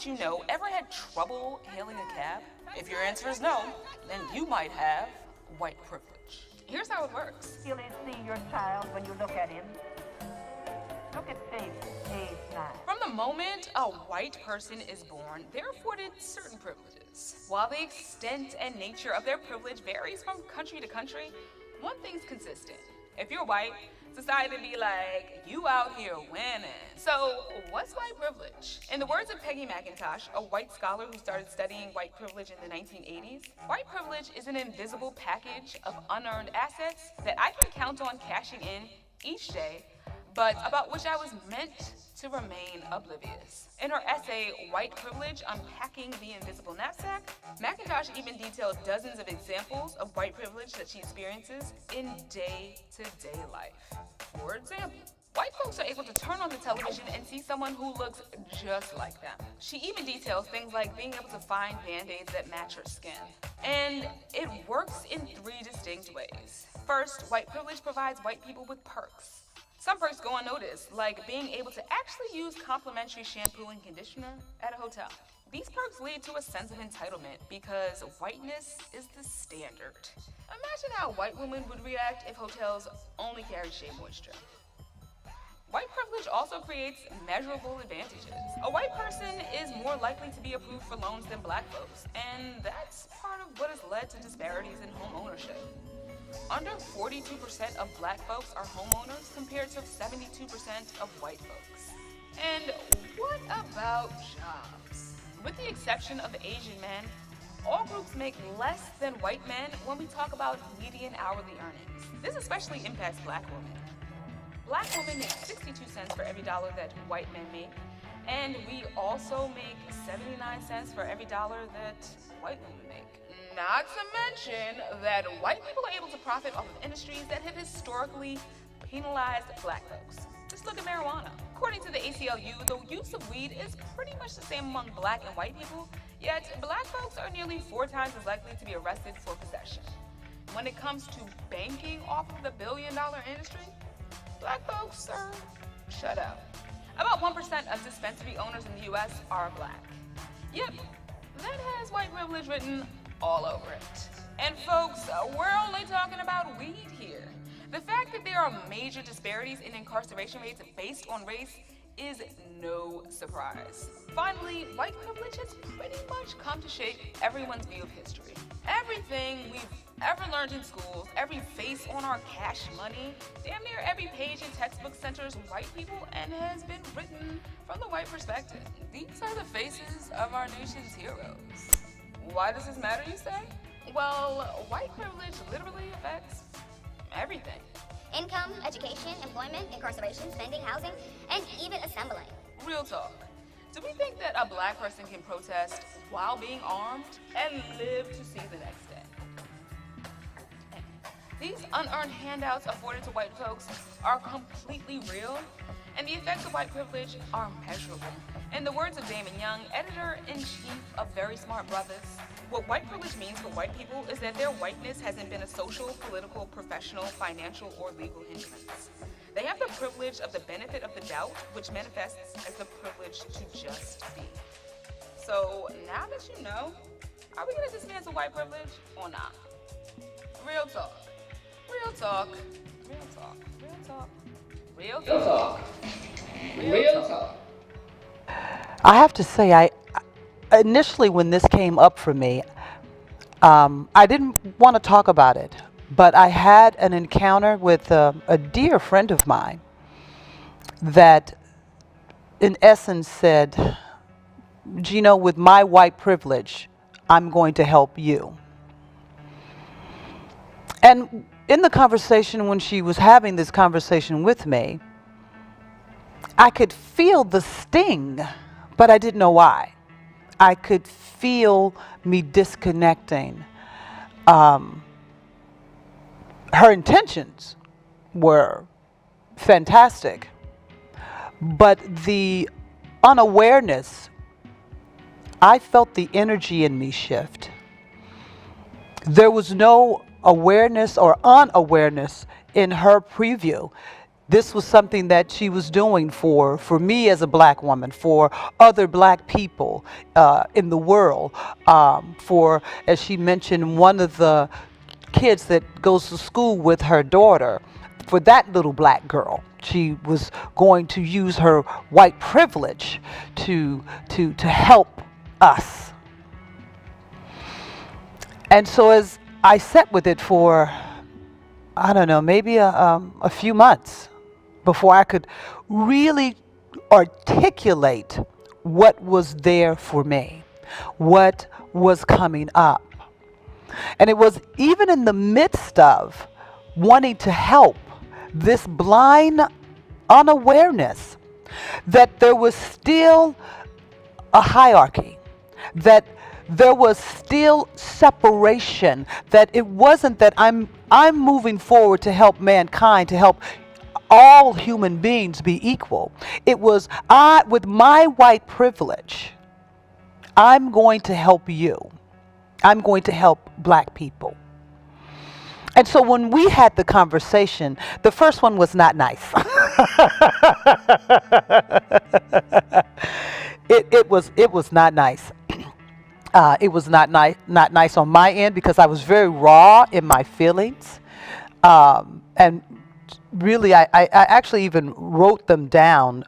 that you know ever had trouble hailing a cab? If your answer is no, then you might have white privilege. Here's how it works. You'll see your child when you look at him. Look at face, age 9. From the moment a white person is born, they're afforded certain privileges. While the extent and nature of their privilege varies from country to country, one thing's consistent. If you're white, society be like, you out here winning. So what's white privilege? In the words of Peggy McIntosh, a white scholar who started studying white privilege in the 1980s, white privilege is an invisible package of unearned assets that I can count on cashing in each day, but about which I was meant to remain oblivious. In her essay, White Privilege, Unpacking the Invisible Knapsack, McIntosh even detailed dozens of examples of white privilege that she experiences in day-to-day life. For example, white folks are able to turn on the television and see someone who looks just like them. She even details things like being able to find band-aids that match her skin. And it works in 3 distinct ways. First, white privilege provides white people with perks. Some perks go unnoticed, like being able to actually use complimentary shampoo and conditioner at a hotel. These perks lead to a sense of entitlement because whiteness is the standard. Imagine how white women would react if hotels only carried Shea Moisture. White privilege also creates measurable advantages. A white person is more likely to be approved for loans than black folks, and that's part of what has led to disparities in home ownership. Under 42% of black folks are homeowners compared to 72% of white folks. And what about jobs? With the exception of the Asian men, all groups make less than white men when we talk about median hourly earnings. This especially impacts black women. Black women make 62 cents for every dollar that white men make, and we also make 79 cents for every dollar that white women make. Not to mention that white people are able to profit off of industries that have historically penalized black folks. Just look at marijuana. According to the ACLU, the use of weed is pretty much the same among black and white people, yet black folks are nearly 4 times as likely to be arrested for possession. When it comes to banking off of the billion-dollar industry, black folks are shut out. About 1% of dispensary owners in the US are black. Yep, that has white privilege written all over it. And folks, we're only talking about weed here. The fact that there are major disparities in incarceration rates based on race is no surprise. Finally, white privilege has pretty much come to shape everyone's view of history. Everything we've ever learned in schools, every face on our cash money, damn near every page in textbooks centers white people and has been written from the white perspective. These are the faces of our nation's heroes. Why does this matter, you say? Well, white privilege literally affects everything. Income, education, employment, incarceration, spending, housing, and even assembling. Real talk. Do we think that a black person can protest while being armed and live to see the next day? These unearned handouts afforded to white folks are completely real, and the effects of white privilege are measurable. In the words of Damon Young, editor-in-chief of Very Smart Brothers, what white privilege means for white people is that their whiteness hasn't been a social, political, professional, financial, or legal hindrance. They have the privilege of the benefit of the doubt, which manifests as the privilege to just be. So now that you know, are we gonna dismantle white privilege or not? Real talk. Real talk. Real talk. Real talk. Real talk. Real talk. I have to say, I initially when this came up for me, I didn't want to talk about it, but I had an encounter with a dear friend of mine that in essence said, Gino, with my white privilege, I'm going to help you. And in the conversation, when she was having this conversation with me, I could feel the sting, but I didn't know why. I could feel me disconnecting. Her intentions were fantastic, but the unawareness, I felt the energy in me shift. There was no awareness or unawareness in her preview This was something that she was doing for me as a black woman, for other black people in the world, for, as she mentioned, one of the kids that goes to school with her daughter, for that little black girl. She was going to use her white privilege to help us. And so as I sat with it for, I don't know, maybe a few months before I could really articulate what was there for me, what was coming up. And it was even in the midst of wanting to help, this blind unawareness that there was still a hierarchy, that there was still separation, that it wasn't that I'm moving forward to help mankind, to help all human beings be equal. It was I, with my white privilege, I'm going to help you. I'm going to help black people. And so when we had the conversation, the first one was not nice. It was not nice. It was not nice on my end because I was very raw in my feelings, and really I actually even wrote them down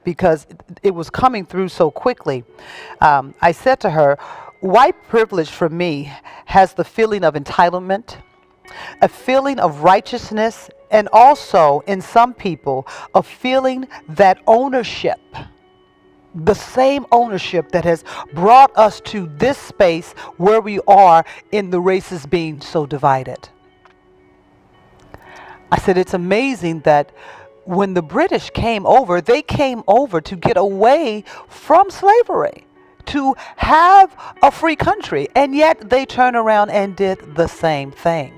because it was coming through so quickly. I said to her, white privilege for me has the feeling of entitlement, a feeling of righteousness, and also in some people a feeling that ownership, the same ownership that has brought us to this space where we are in the races being so divided. I said, it's amazing that when the British came over, they came over to get away from slavery, to have a free country, and yet they turned around and did the same thing.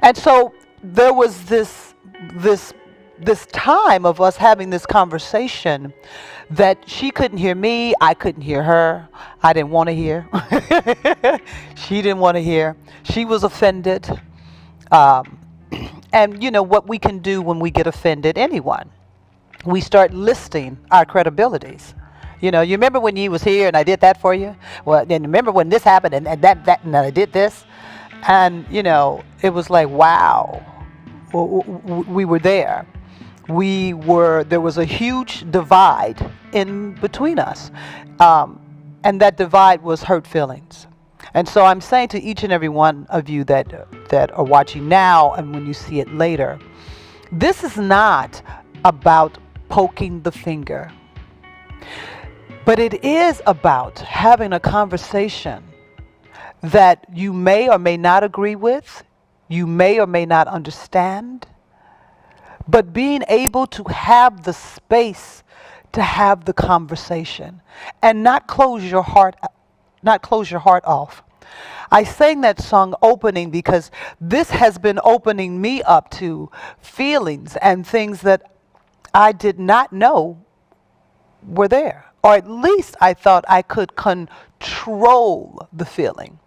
And so there was this time of us having this conversation that she couldn't hear me, I couldn't hear her, I didn't want to hear. She didn't want to hear. She was offended. And you know what we can do when we get offended, anyone. We start listing our credibilities. You know, you remember when you was here and I did that for you? Well, then remember when this happened and that and I did this? And, you know, it was like, wow, we were there. There was a huge divide in between us. And that divide was hurt feelings. And so I'm saying to each and every one of you that are watching now and when you see it later, this is not about poking the finger, but it is about having a conversation that you may or may not agree with, you may or may not understand, but being able to have the space to have the conversation and not close your heart off. I sang that song Opening because this has been opening me up to feelings and things that I did not know were there, or at least I thought I could control the feeling.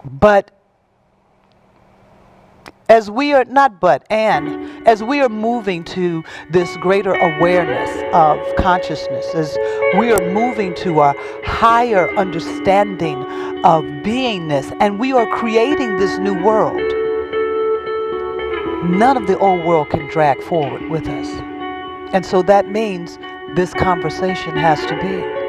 But as we are as we are moving to this greater awareness of consciousness, as we are moving to a higher understanding of beingness, and we are creating this new world, none of the old world can drag forward with us. And so that means this conversation has to be.